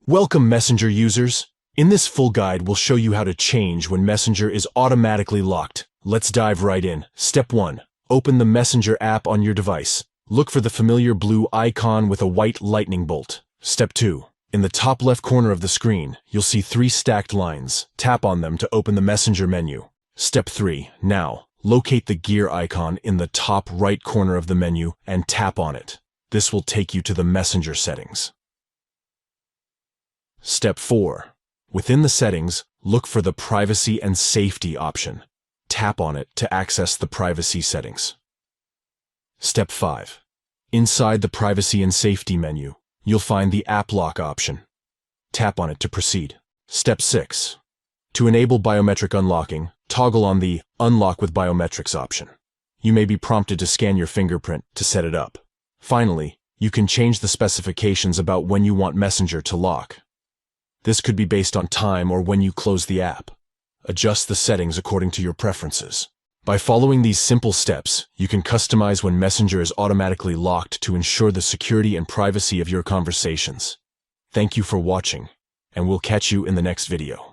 Welcome, Messenger users. In this full guide, we'll show you how to change when Messenger is automatically locked. Let's dive right in. Step 1. Open the Messenger app on your device. Look for the familiar blue icon with a white lightning bolt. Step 2. In the top left corner of the screen, you'll see 3 stacked lines. Tap on them to open the Messenger menu. Step 3. Now, locate the gear icon in the top right corner of the menu and tap on it. This will take you to the Messenger settings. Step 4. Within the settings, look for the Privacy and Safety option. Tap on it to access the privacy settings. Step 5. Inside the Privacy and Safety menu, you'll find the App Lock option. Tap on it to proceed. Step 6. To enable biometric unlocking, toggle on the Unlock with Biometrics option. You may be prompted to scan your fingerprint to set it up. Finally, you can change the specifications about when you want Messenger to lock. This could be based on time or when you close the app. Adjust the settings according to your preferences. By following these simple steps, you can customize when Messenger is automatically locked to ensure the security and privacy of your conversations. Thank you for watching, and we'll catch you in the next video.